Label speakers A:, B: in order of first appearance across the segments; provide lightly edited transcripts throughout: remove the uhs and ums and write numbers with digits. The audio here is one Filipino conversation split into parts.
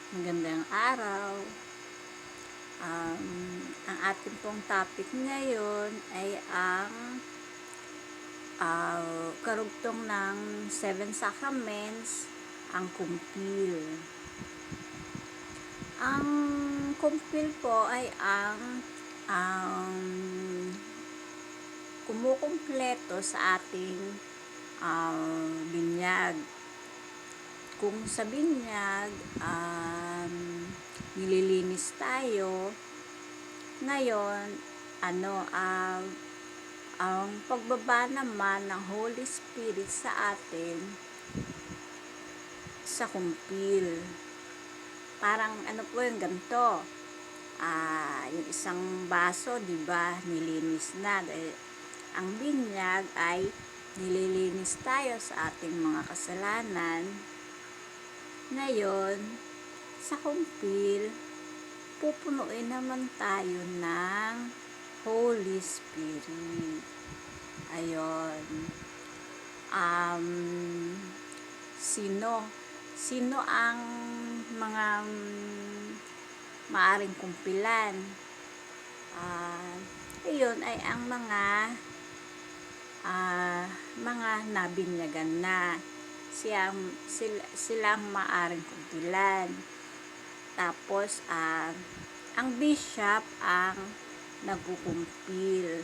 A: Magandang araw. Ang ating pong topic ngayon ay ang karugtong ng Seven Sacraments, ang kumpil. Ang kumpil po ay ang kumukumpleto sa ating binyag. Kung sa binyag, nililinis tayo, ngayon, ang pagbaba naman ng Holy Spirit sa atin sa kumpil. Parang po yung ganito, yung isang baso, diba, nilinis na. Dahil ang binyag ay nililinis tayo sa ating mga kasalanan. Ngayon, sa kumpil, pupunuin naman tayo ng Holy Spirit. Ayun. Sino ang mga maaring kumpilan? Ayun ay ang mga nabinyagan na. Silang maaring kumpilan. Tapos, ang bishop ang nagkukumpil.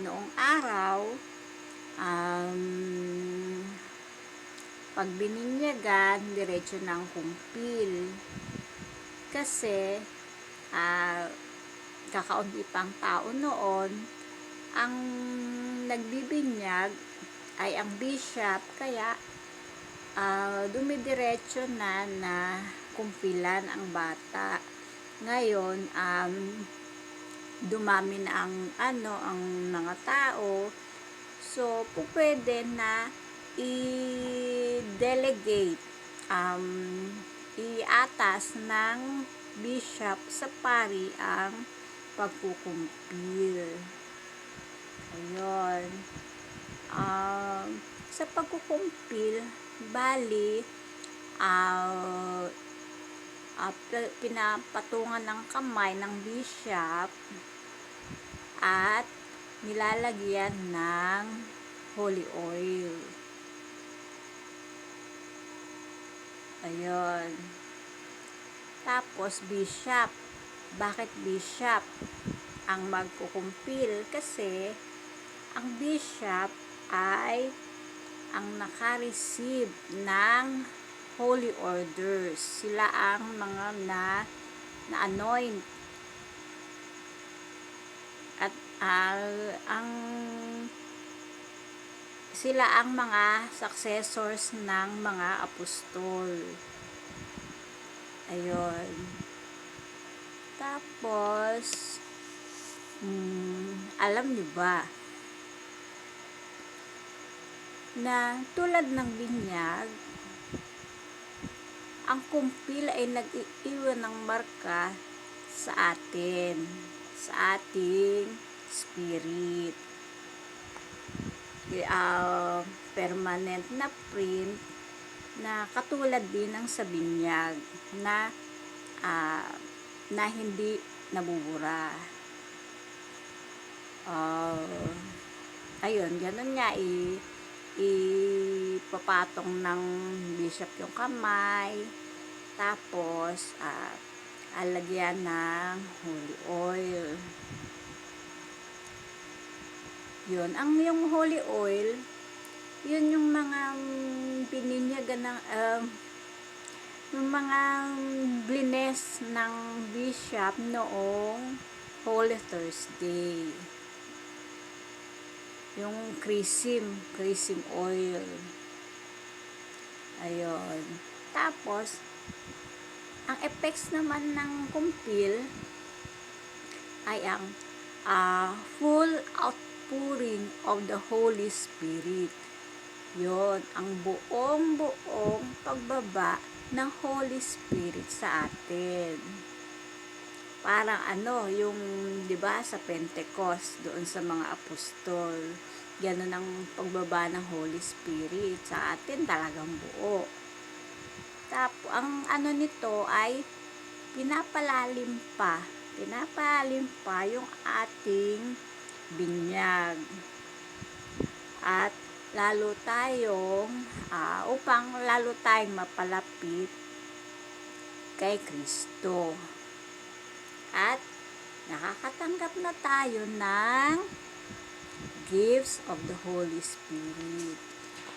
A: Noong araw, pag bininyagan, diretso ng kumpil. Kasi, kakaunti pang tao noon, ang nagbibinyag ay ang bishop, kaya dumidiretso na kumpilan ang bata. Ngayon, dumami na ang mga tao. So, pwede na i-delegate, iatas ng bishop sa pari ang pagkukumpil. Ayun. Sa pagkukumpil, bali, pinapatungan ng kamay ng bishop at nilalagyan ng holy oil. Ayun. Tapos bishop. Bakit bishop ang magkukumpil? Kasi ang bishop ay ang naka-receive ng holy orders. Sila ang mga na-anoint. At sila ang mga successors ng mga apostol. Ayun. Tapos, alam niyo ba na tulad ng binyag, ang kumpil ay nag-iiwan ng marka sa atin, sa ating spirit. Permanent na print na katulad din ng sa binyag na hindi nabubura. Ayun, ganun nga, ipapatong ng bishop yung kamay, tapos alagyan ng holy oil. Yun, yung holy oil, yun yung mga bininyagan ng yung mga blines ng bishop noong Holy Thursday. Yung chrism oil. Ayun. Tapos, ang effects naman ng kumpil ay ang full outpouring of the Holy Spirit. Yun, ang buong pagbaba ng Holy Spirit sa atin. Parang yung, 'di ba, sa Pentecost, doon sa mga apostol, ganun ang pagbaba ng Holy Spirit. Sa atin talagang buo. ang ano nito ay pinapalalim pa yung ating binyag. At lalo tayong upang lalo tayong mapalapit kay Kristo. At nakakatanggap na tayo ng gifts of the Holy Spirit.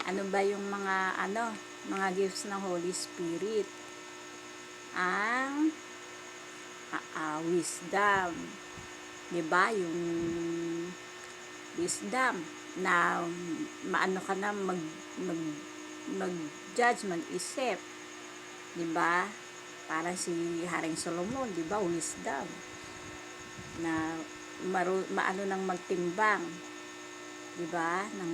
A: Ano ba yung mga gifts ng Holy Spirit? Ang wisdom. 'Di ba? Yung wisdom na maano ka na mag-judge, mag-isip. 'Di ba? Parang si Haring Solomon, 'di ba? Wisdom. Na maano nang magtimbang. 'Di ba? Ng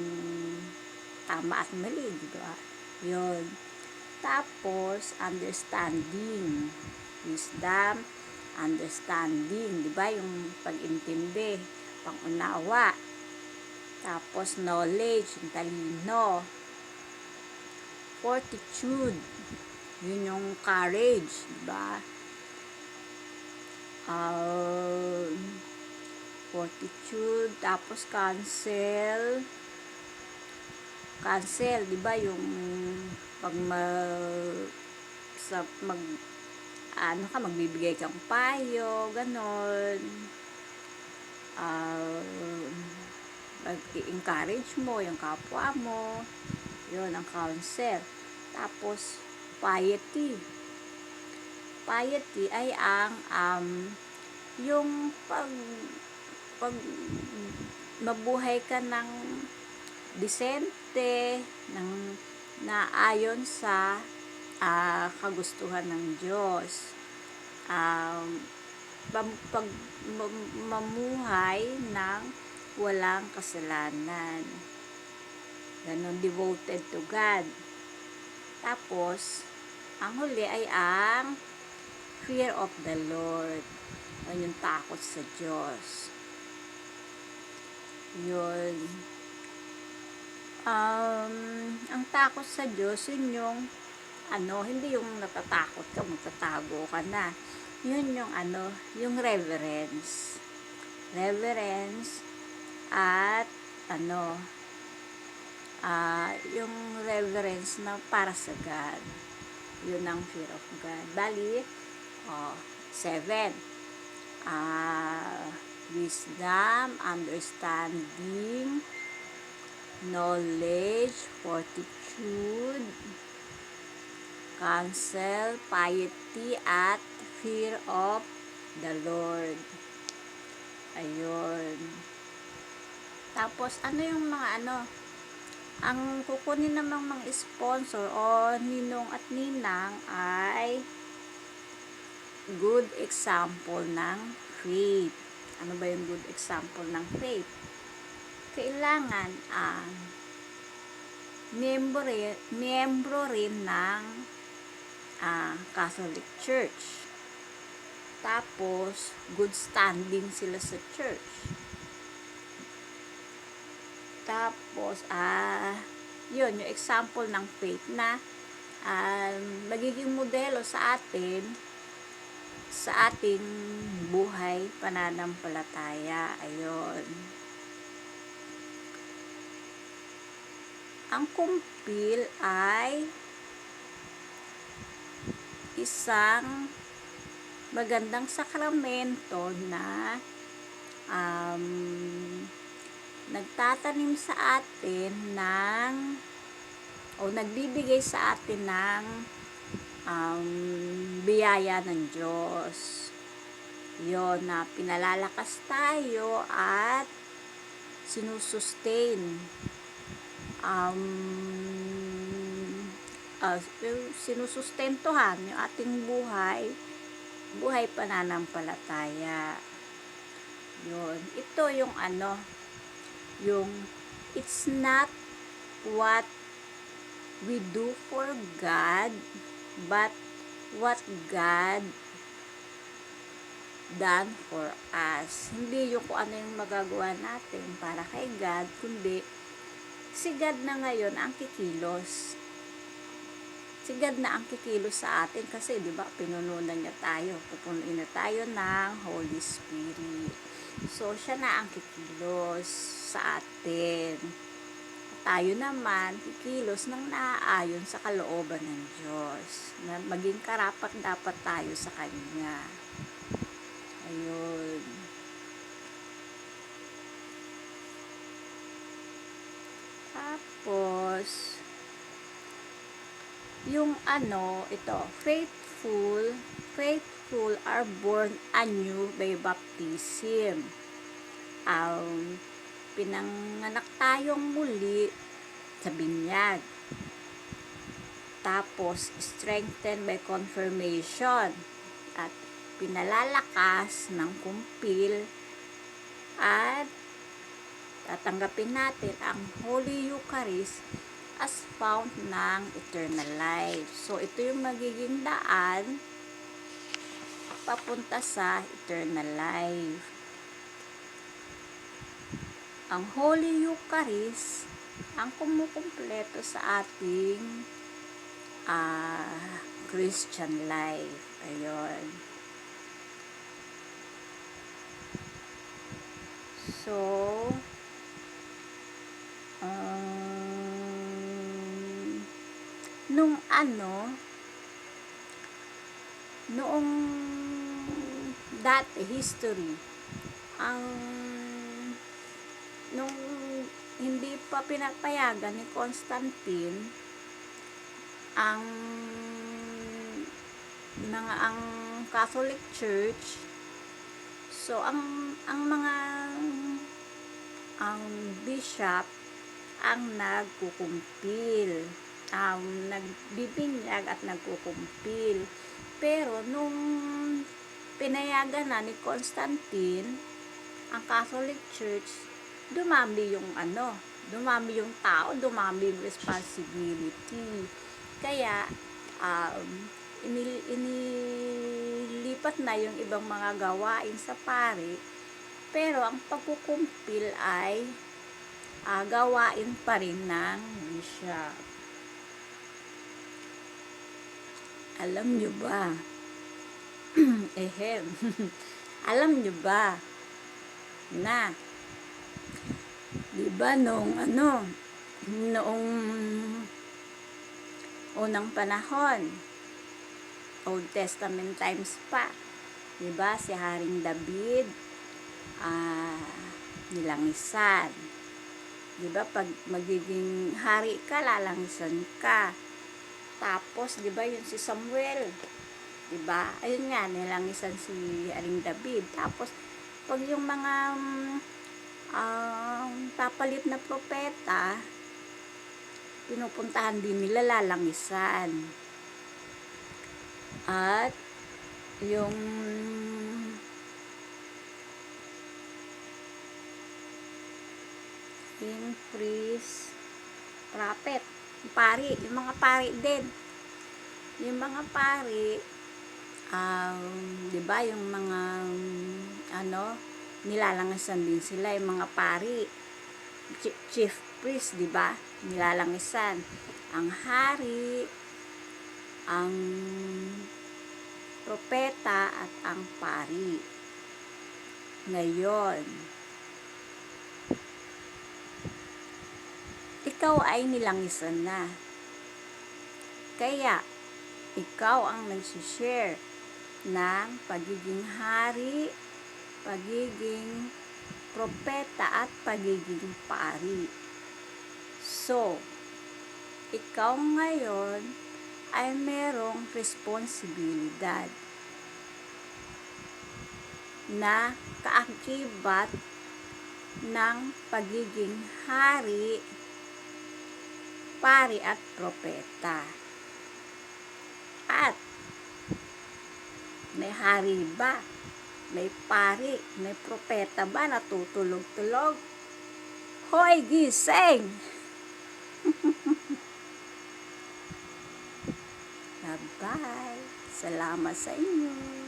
A: tama at mali, 'di ba? 'Yon. Tapos understanding. Wisdom, understanding, 'di ba? Yung pag-intindi, pang-unawa. Tapos knowledge, yung talino. Fortitude, yun yung courage, 'di ba? Fortitude, tapos cancel, 'di ba? Yung pag magbibigay kang payo, ganon. Mag-encourage mo yung kapwa mo, yun ang counsel. Tapos piety ay ang yung pag mabuhay ka ng disente, ng naayon sa kagustuhan ng Diyos. Mamuhay ng walang kasalanan. Ganon, devoted to God. Tapos, ang huli ay ang fear of the Lord. Yun yung takot sa Diyos. Yun. Ang takot sa Diyos, yun yung hindi yung natatakot ka, magtatago ka na. Yun yung yung reverence. At yung reverence na para sa God. Yun ang fear of God. Bali, 7. Wisdom, understanding, knowledge, fortitude, counsel, piety, at fear of the Lord. Ayun. Tapos, yung mga ang kukunin namang mga sponsor o ninong at ninang ay good example ng faith. Ano ba yung good example ng faith? Kailangan miyembro rin ng Catholic Church. Tapos, good standing sila sa church. Tapos, yun, yung example ng faith na magiging modelo sa atin, sa ating buhay, pananampalataya. Ayun. Ang kumpil ay isang magandang sakramento na nagtatanim sa atin nagbibigay sa atin ng biyaya ng Diyos. Yun, na pinalalakas tayo at sinusustain. Sinusustentuhan yung ating buhay pananampalataya. Yun. Ito yung yung it's not what we do for God, but what God done for us. Hindi yung kung ano yung magagawa natin para kay God, kundi si God na ngayon ang kikilos. Si God na ang kikilos sa atin kasi, di ba, pinununan niya tayo. Pupunuin na tayo ng Holy Spirit. So, siya na ang kikilos sa atin. Tayo naman, kikilos ng naaayon sa kalooban ng Diyos. Na maging karapat dapat tayo sa Kanya. Ayun. Tapos, yung ito, faithful are born anew by baptism. Pinanganak tayong muli sa binyag. Tapos, strengthened by confirmation. At pinalalakas ng kumpil. At tatanggapin natin ang Holy Eucharist as found ng eternal life. So, ito yung magiging daan papunta sa eternal life. Ang Holy Eucharist ang kumukumpleto sa ating Christian life. Ayun. So, noong dati history, nung hindi pa pinapayagan ni Constantine ang Catholic Church, so ang bishop ang nagkukumpil, nagbibinyag at nagkukumpil. Pero nung pinayagan na ni Constantine ang Catholic Church, dumami yung tao, dumami yung responsibility. Kaya inilipat na yung ibang mga gawain sa pari, pero ang pagkukumpil ay gawain pa rin ng bishop. Alam nyo ba? Alam nyo ba na diba noong unang panahon, Old Testament times pa, diba si Haring David nilangisan, diba pag magiging hari ka, lalangisan ka. Tapos diba yun si Samuel, diba, ayun nga, nilangisan si Haring David. Tapos pag yung mga papalit na propeta, pinupuntahan din nila, lalangisan. At yung king, priest, prophet, pari, yung mga pari din. Yung mga pari, diba, yung mga nilalangisan din sila, yung mga pari, chief priest, diba, nilalangisan. Ang hari, ang propeta, at ang pari. Ngayon, ikaw ay nilangisan na. Kaya, ikaw ang nagsishare ng pagiging hari, pagiging propeta, at pagiging pari. So, ikaw ngayon ay merong responsibilidad na kaakibat ng pagiging hari, pari, at propeta. At may hari ba? May pari? May propeta ba na tutulog-tulog? Hoy, gising! Bye-bye! Salamat sa inyo!